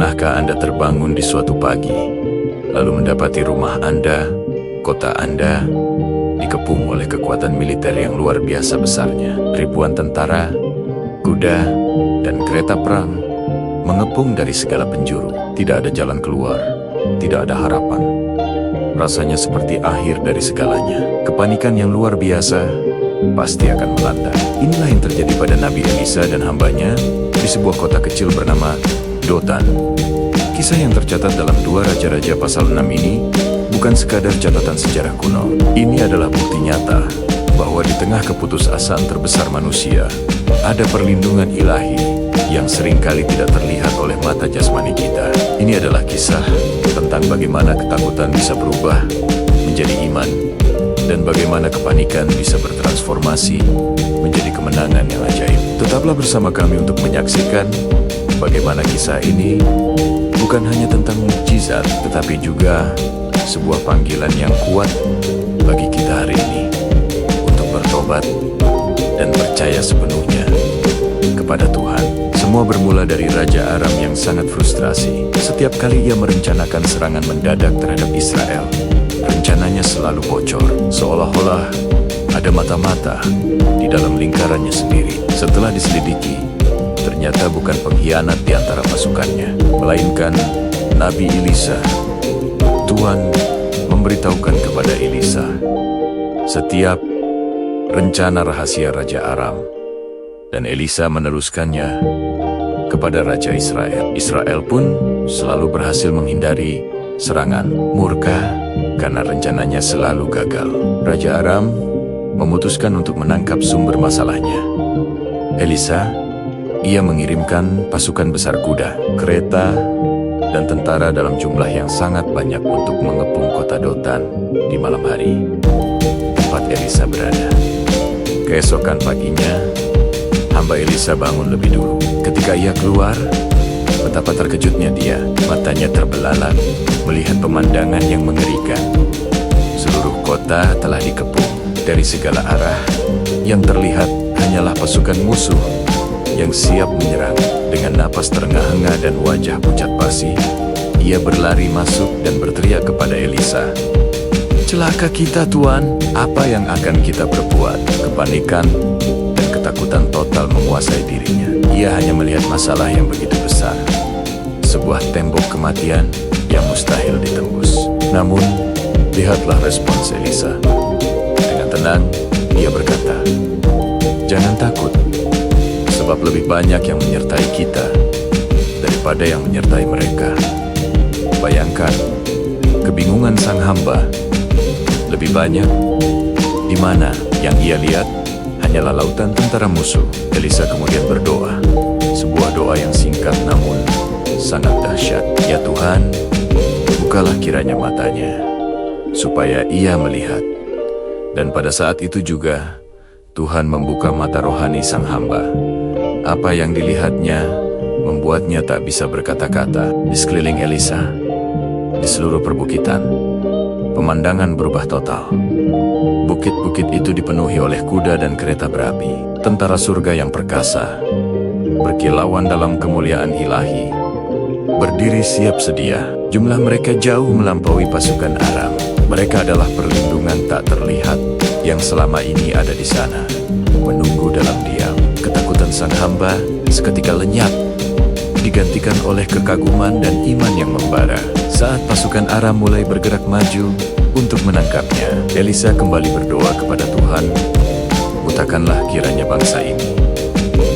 Pernahkah Anda terbangun di suatu pagi, lalu mendapati rumah Anda, kota Anda, dikepung oleh kekuatan militer yang luar biasa besarnya? Ribuan tentara, kuda, dan kereta perang mengepung dari segala penjuru. Tidak ada jalan keluar, tidak ada harapan. Rasanya seperti akhir dari segalanya. Kepanikan yang luar biasa pasti akan melanda. Inilah yang terjadi pada Nabi Elisa dan hambanya di sebuah kota kecil bernama Dotan. Kisah yang tercatat dalam 2 Raja-Raja pasal 6 ini bukan sekadar catatan sejarah kuno. Ini adalah bukti nyata bahwa di tengah keputusasaan terbesar manusia, ada perlindungan ilahi yang seringkali tidak terlihat oleh mata jasmani kita. Ini adalah kisah tentang bagaimana ketakutan bisa berubah menjadi iman, dan bagaimana kepanikan bisa bertransformasi menjadi kemenangan yang ajaib. Tetaplah bersama kami untuk menyaksikan bagaimana kisah ini bukan hanya tentang mukjizat, tetapi juga sebuah panggilan yang kuat bagi kita hari ini untuk bertobat dan percaya sepenuhnya kepada Tuhan. Semua bermula dari Raja Aram yang sangat frustrasi. Setiap kali ia merencanakan serangan mendadak terhadap Israel, rencananya selalu bocor, seolah-olah ada mata-mata di dalam lingkarannya sendiri. Setelah diselidiki, ternyata bukan pengkhianat di antara pasukannya, melainkan Nabi Elisa. Tuhan memberitahukan kepada Elisa setiap rencana rahasia Raja Aram, dan Elisa meneruskannya kepada Raja Israel. Israel pun selalu berhasil menghindari serangan murka karena rencananya selalu gagal. Raja Aram memutuskan untuk menangkap sumber masalahnya. Elisa, ia mengirimkan pasukan besar kuda, kereta, dan tentara dalam jumlah yang sangat banyak untuk mengepung kota Dotan di malam hari, tempat Elisa berada. Keesokan paginya, hamba Elisa bangun lebih dulu. Ketika ia keluar, betapa terkejutnya dia. Matanya terbelalak melihat pemandangan yang mengerikan. Seluruh kota telah dikepung dari segala arah. Yang terlihat hanyalah pasukan musuh yang siap menyerang. Dengan napas terengah-engah dan wajah pucat pasi, ia berlari masuk dan berteriak kepada Elisa, "Celaka kita, Tuan. Apa yang akan kita perbuat?" Kepanikan dan ketakutan total menguasai dirinya. Ia hanya melihat masalah yang begitu besar, sebuah tembok kematian yang mustahil ditembus. Namun, lihatlah respons Elisa. Dengan tenang, ia berkata, "Jangan takut, sebab lebih banyak yang menyertai kita daripada yang menyertai mereka." Bayangkan kebingungan sang hamba. Lebih banyak di mana yang ia lihat hanyalah lautan tentara musuh. Elisa kemudian berdoa, sebuah doa yang singkat namun sangat dahsyat. "Ya Tuhan, bukalah kiranya matanya, supaya ia melihat." Dan pada saat itu juga, Tuhan membuka mata rohani sang hamba. Apa yang dilihatnya membuatnya tak bisa berkata-kata. Di sekeliling Elisa, di seluruh perbukitan, pemandangan berubah total. Bukit-bukit itu dipenuhi oleh kuda dan kereta berapi. Tentara surga yang perkasa, berkilauan dalam kemuliaan ilahi, berdiri siap sedia. Jumlah mereka jauh melampaui pasukan Aram. Mereka adalah perlindungan tak terlihat yang selama ini ada di sana, menunggu dalam diam. Ketakutan sang hamba seketika lenyap, digantikan oleh kekaguman dan iman yang membara. Saat pasukan Aram mulai bergerak maju untuk menangkapnya, Elisa kembali berdoa kepada Tuhan, "Butakanlah kiranya bangsa ini."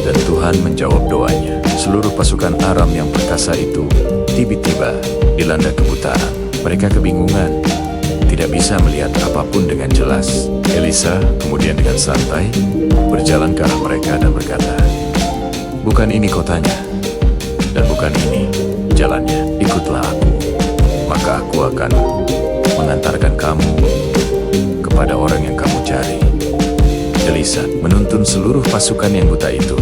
Dan Tuhan menjawab doanya. Seluruh pasukan Aram yang perkasa itu tiba-tiba dilanda kebutaan. Mereka kebingungan, tidak bisa melihat apapun dengan jelas. Elisa kemudian dengan santai berjalan ke arah mereka dan berkata, "Bukan ini kotanya, dan bukan ini jalannya. Ikutlah aku, maka aku akan mengantarkan kamu kepada orang yang kamu cari." Elisa menuntun seluruh pasukan yang buta itu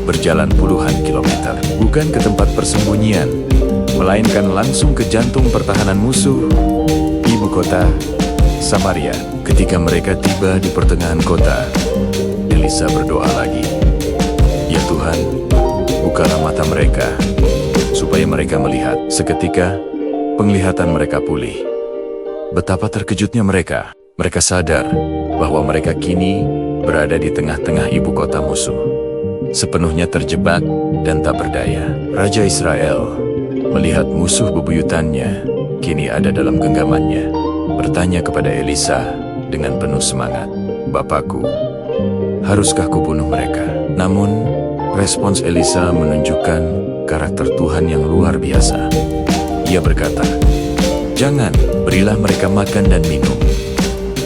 berjalan puluhan kilometer, bukan ke tempat persembunyian, melainkan langsung ke jantung pertahanan musuh, ibu kota Samaria. Ketika mereka tiba di pertengahan kota, Elisa berdoa lagi, "Ya Tuhan, bukalah mata mereka, supaya mereka melihat. Seketika, penglihatan mereka pulih. Betapa terkejutnya mereka. Mereka sadar bahwa mereka kini berada di tengah-tengah ibu kota musuh, sepenuhnya terjebak dan tak berdaya. Raja Israel melihat musuh bebuyutannya kini ada dalam genggamannya, bertanya kepada Elisa dengan penuh semangat, "Bapakku, haruskah kubunuh mereka?" Namun, respons Elisa menunjukkan karakter Tuhan yang luar biasa. Ia berkata, "Jangan, berilah mereka makan dan minum,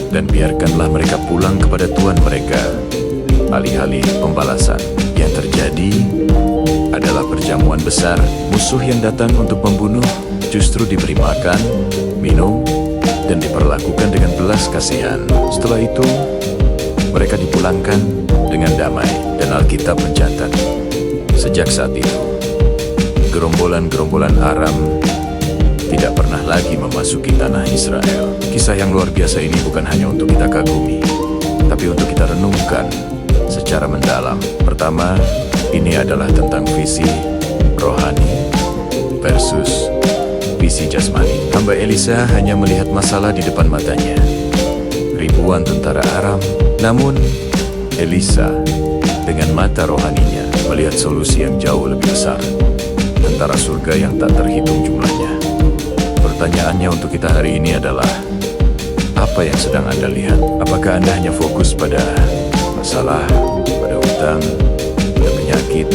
dan biarkanlah mereka pulang kepada Tuhan mereka." Alih-alih pembalasan, yang terjadi adalah perjamuan besar. Musuh yang datang untuk membunuh justru diberi makan, minum, dan diperlakukan dengan belas kasihan. Setelah itu, mereka dipulangkan dengan damai, dan Alkitab mencatat, sejak saat itu, gerombolan-gerombolan Aram tidak pernah lagi memasuki tanah Israel. Kisah yang luar biasa ini bukan hanya untuk kita kagumi, tapi untuk kita renungkan secara mendalam. Pertama, ini adalah tentang visi rohani versus visi jasmani. Hamba Elisa hanya melihat masalah di depan matanya, ribuan tentara Aram. Namun, Elisa dengan mata rohaninya melihat solusi yang jauh lebih besar, tentara surga yang tak terhitung jumlahnya. Pertanyaannya untuk kita hari ini adalah, apa yang sedang Anda lihat? Apakah Anda hanya fokus pada masalah, pada hutang, pada penyakit,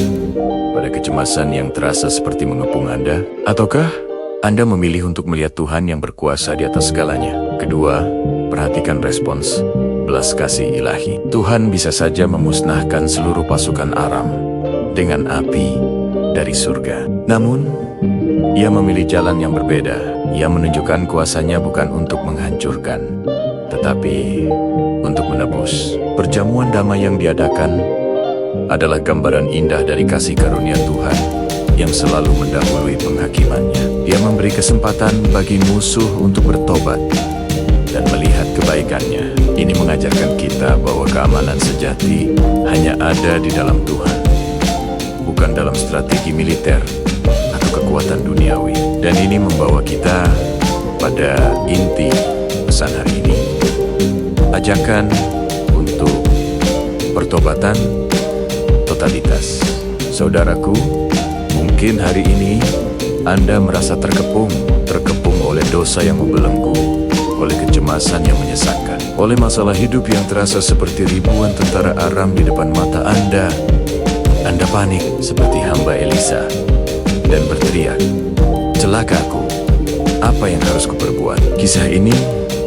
pada kecemasan yang terasa seperti mengepung Anda? Ataukah Anda memilih untuk melihat Tuhan yang berkuasa di atas segalanya? Kedua, perhatikan respons belas kasih ilahi. Tuhan bisa saja memusnahkan seluruh pasukan Aram dengan api dari surga. Namun, Ia memilih jalan yang berbeda. Ia menunjukkan kuasanya bukan untuk menghancurkan, tetapi untuk menebus. Perjamuan damai yang diadakan adalah gambaran indah dari kasih karunia Tuhan yang selalu mendahului penghakimannya. Dia memberi kesempatan bagi musuh untuk bertobat dan melihat kebaikannya. Ini mengajarkan kita bahwa keamanan sejati hanya ada di dalam Tuhan, bukan dalam strategi militer atau kekuatan duniawi. Dan ini membawa kita pada inti pesan hari ini. Ajakan untuk pertobatan totalitas. Saudaraku, mungkin hari ini Anda merasa terkepung oleh dosa yang membelenggu, oleh kecemasan yang menyesakkan, oleh masalah hidup yang terasa seperti ribuan tentara Aram di depan mata Anda. Anda panik seperti hamba Elisa dan berteriak, "Celakaku, apa yang harus kuperbuat?" Kisah ini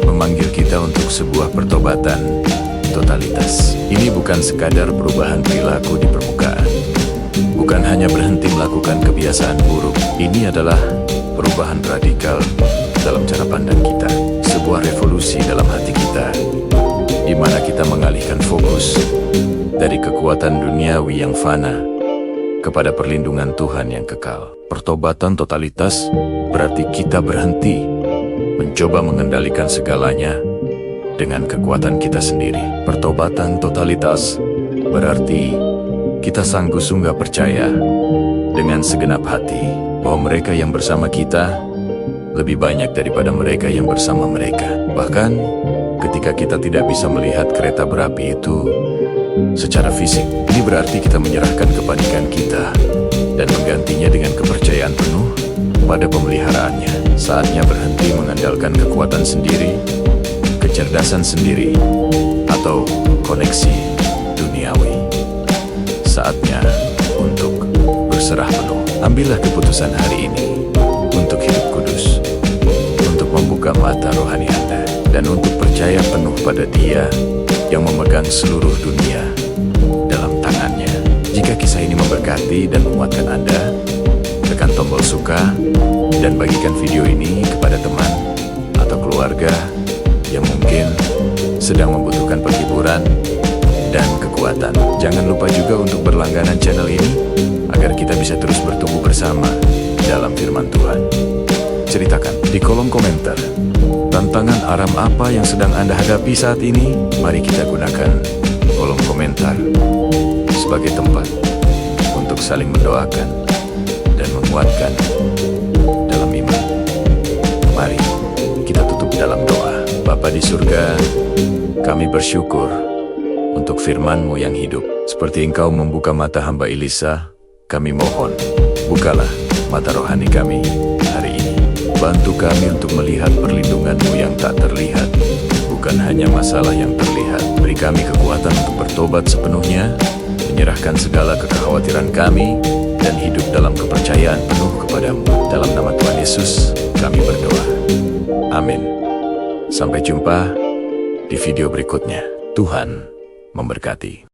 memanggil kita untuk sebuah pertobatan totalitas. Ini bukan sekadar perubahan perilaku di permukaan, bukan hanya berhenti melakukan kebiasaan buruk. Ini adalah perubahan radikal dalam cara pandang kita, sebuah revolusi dalam hati kita, di mana kita mengalihkan fokus dari kekuatan duniawi yang fana kepada perlindungan Tuhan yang kekal. Pertobatan totalitas berarti kita berhenti mencoba mengendalikan segalanya dengan kekuatan kita sendiri. Pertobatan totalitas berarti kita sungguh-sungguh percaya dengan segenap hati bahwa mereka yang bersama kita lebih banyak daripada mereka yang bersama mereka. Bahkan ketika kita tidak bisa melihat kereta berapi itu secara fisik, ini berarti kita menyerahkan kepanikan kita dan menggantinya dengan kepercayaan penuh pada pemeliharaannya. Saatnya berhenti mengandalkan kekuatan sendiri, kecerdasan sendiri, atau koneksi duniawi. Saatnya untuk berserah penuh. Ambillah keputusan hari ini untuk hidup kudus, untuk membuka mata rohani Anda, dan untuk percaya penuh pada Dia yang memegang seluruh dunia dalam tangannya. Jika kisah ini memberkati dan menguatkan Anda, tekan tombol suka dan bagikan video ini kepada teman atau keluarga yang mungkin sedang membutuhkan penghiburan dan kekuatan. Jangan lupa juga untuk berlangganan channel ini agar kita bisa terus bertumbuh bersama dalam firman Tuhan. Ceritakan di kolom komentar tantangan Aram apa yang sedang Anda hadapi saat ini. Mari kita gunakan kolom komentar sebagai tempat untuk saling mendoakan dan menguatkan surga, kami bersyukur untuk firman-Mu yang hidup. Seperti Engkau membuka mata hamba Elisa, kami mohon, bukalah mata rohani kami hari ini. Bantu kami untuk melihat perlindungan-Mu yang tak terlihat, bukan hanya masalah yang terlihat. Beri kami kekuatan untuk bertobat sepenuhnya, menyerahkan segala kekhawatiran kami, dan hidup dalam kepercayaan penuh kepadamu. Dalam nama Tuhan Yesus, kami berdoa. Amin. Sampai jumpa di video berikutnya. Tuhan memberkati.